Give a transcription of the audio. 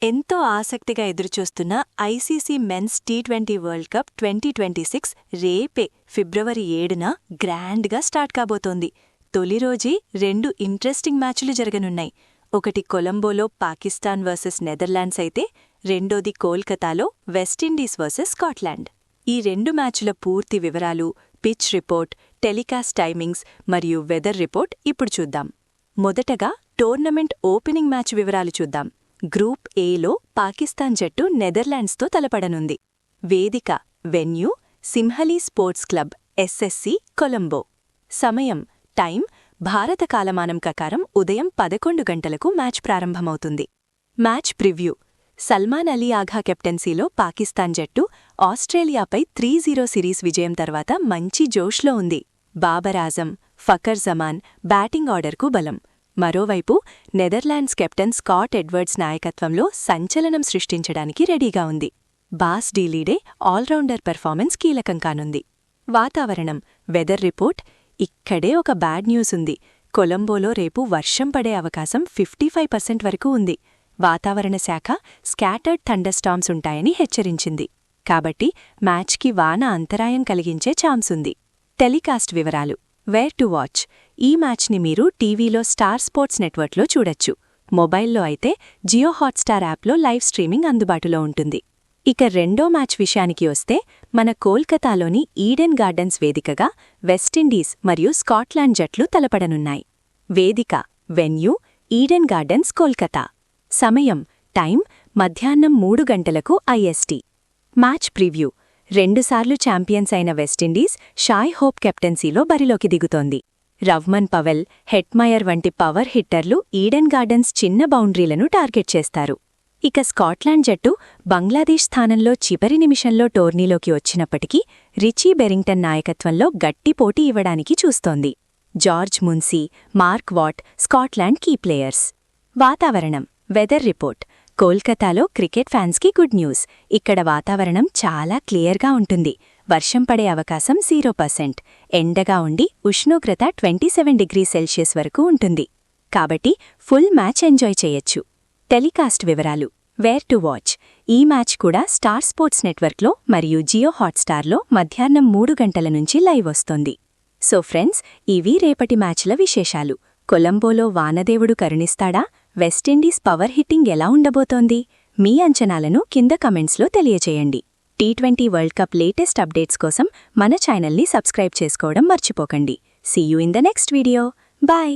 ఎంతో ఆసక్తిగా ఎదురుచూస్తున్న ఐసీసీ మెన్స్ టీ20 వరల్డ్ కప్ 2026 రేపే ఫిబ్రవరి 7న గ్రాండ్గా స్టార్ట్ కాబోతోంది. తొలి రోజే 2 ఇంట్రెస్టింగ్ మ్యాచ్లు జరగనున్నాయి. ఒకటి కొలంబోలో పాకిస్తాన్ వర్సెస్ నెదర్లాండ్స్ అయితే రెండోది కోల్కతాలో వెస్టిండీస్ వర్సెస్ స్కాట్లాండ్. ఈ 2 మ్యాచ్ల పూర్తి వివరాలు, పిచ్ రిపోర్ట్, టెలికాస్ట్ టైమింగ్స్ మరియు వెదర్ రిపోర్ట్ ఇప్పుడు చూద్దాం. మొదటగా టోర్నమెంట్ ఓపెనింగ్ మ్యాచ్ వివరాలు చూద్దాం. గ్రూప్ ఏలో పాకిస్తాన్ జట్టు నెదర్లాండ్స్తో తలపడనుంది. వేదిక venue Sinhalese sports club SSC Colombo. సమయం టైం భారత కాలమానం ప్రకారం ఉదయం 11 గంటలకు మ్యాచ్ ప్రారంభమవుతుంది. Match preview. సల్మాన్ అలీ ఆఘా కెప్టెన్సీలో పాకిస్తాన్ జట్టు ఆస్ట్రేలియాపై 3-0 సిరీస్ విజయం తర్వాత మంచి జోష్లో ఉంది. బాబర్ ఆజం, ఫకర్ జమాన్ బ్యాటింగ్ ఆర్డర్కు బలం. మరోవైపు నెదర్లాండ్స్ కెప్టెన్ స్కాట్ ఎడ్వర్డ్స్ నాయకత్వంలో సంచలనం సృష్టించడానికి రెడీగా ఉంది. బాస్ డీలీడే ఆల్రౌండర్ పెర్ఫార్మెన్స్ కీలకం కానుంది. వాతావరణం వెదర్ రిపోర్ట్. ఇక్కడే ఒక బ్యాడ్ న్యూస్ ఉంది. కొలంబోలో రేపు వర్షం పడే అవకాశం 55% వరకు ఉంది. వాతావరణ శాఖ స్కాటర్డ్ థండర్స్టార్మ్స్ ఉంటాయని హెచ్చరించింది. కాబట్టి మ్యాచ్కి వాన అంతరాయం కలిగించే ఛాన్స్ ఉంది. టెలికాస్ట్ వివరాలు. Where to watch. ఈ మ్యాచ్ని మీరు టీవీలో స్టార్ స్పోర్ట్స్ నెట్వర్క్లో చూడొచ్చు. మొబైల్లో అయితే జియో హాట్స్టార్ యాప్లో లైవ్ స్ట్రీమింగ్ అందుబాటులో ఉంటుంది. ఇక రెండో మ్యాచ్ విషయానికి వస్తే మన కోల్కతాలోని ఈడెన్ గార్డెన్స్ వేదికగా వెస్టిండీస్ మరియు స్కాట్లాండ్ జట్లు తలపడనున్నాయి. వేదిక వెన్యూ ఈడెన్ గార్డెన్స్ కోల్కతా. సమయం టైం మధ్యాహ్నం 3 గంటలకు ఐఎస్టీ. Match preview. 2 సార్లు ఛాంపియన్స్ అయిన వెస్టిండీస్ షాయ్ హోప్ కెప్టెన్సీలో బరిలోకి దిగుతోంది. రవ్మన్ పవెల్, హెట్మయర్ వంటి పవర్ హిట్టర్లు ఈడెన్ గార్డెన్స్ చిన్న బౌండరీలను టార్గెట్ చేస్తారు. ఇక స్కాట్లాండ్ జట్టు బంగ్లాదేశ్ స్థానంలో చివరి నిమిషంలో టోర్నీలోకి వచ్చినప్పటికీ రిచీ బెరింగ్టన్ నాయకత్వంలో గట్టి పోటీ ఇవ్వడానికి చూస్తోంది. George Munsey, Mark Watt Scotland key players. వాతావరణం వెదర్ రిపోర్ట్. కోల్కతాలో క్రికెట్ ఫ్యాన్స్కి గుడ్ న్యూస్. ఇక్కడ వాతావరణం చాలా క్లియర్గా ఉంటుంది. వర్షం పడే అవకాశం 0%. ఎండగా ఉండి ఉష్ణోగ్రత 27 డిగ్రీ సెల్సియస్ వరకు ఉంటుంది. కాబట్టి ఫుల్ మ్యాచ్ ఎంజాయ్ చేయొచ్చు. టెలికాస్ట్ వివరాలు. Where to watch. ఈ మ్యాచ్ కూడా స్టార్ స్పోర్ట్స్ నెట్వర్క్లో మరియు జియో హాట్స్టార్లో మధ్యాహ్నం 3 గంటల నుంచి లైవ్ వస్తోంది. సో ఫ్రెండ్స్, ఇవి రేపటి మ్యాచ్ల విశేషాలు. కొలంబోలో వానదేవుడు కరుణిస్తాడా? వెస్టిండీస్ పవర్ హిట్టింగ్ ఎలా ఉండబోతోంది? మీ అంచనాలను కింద కమెంట్స్లో తెలియచేయండి. టీ20 వరల్డ్ కప్ లేటెస్ట్ అప్డేట్స్ కోసం మన ఛానల్ని సబ్స్క్రైబ్ చేసుకోవడం మర్చిపోకండి. See you in the next video. Bye.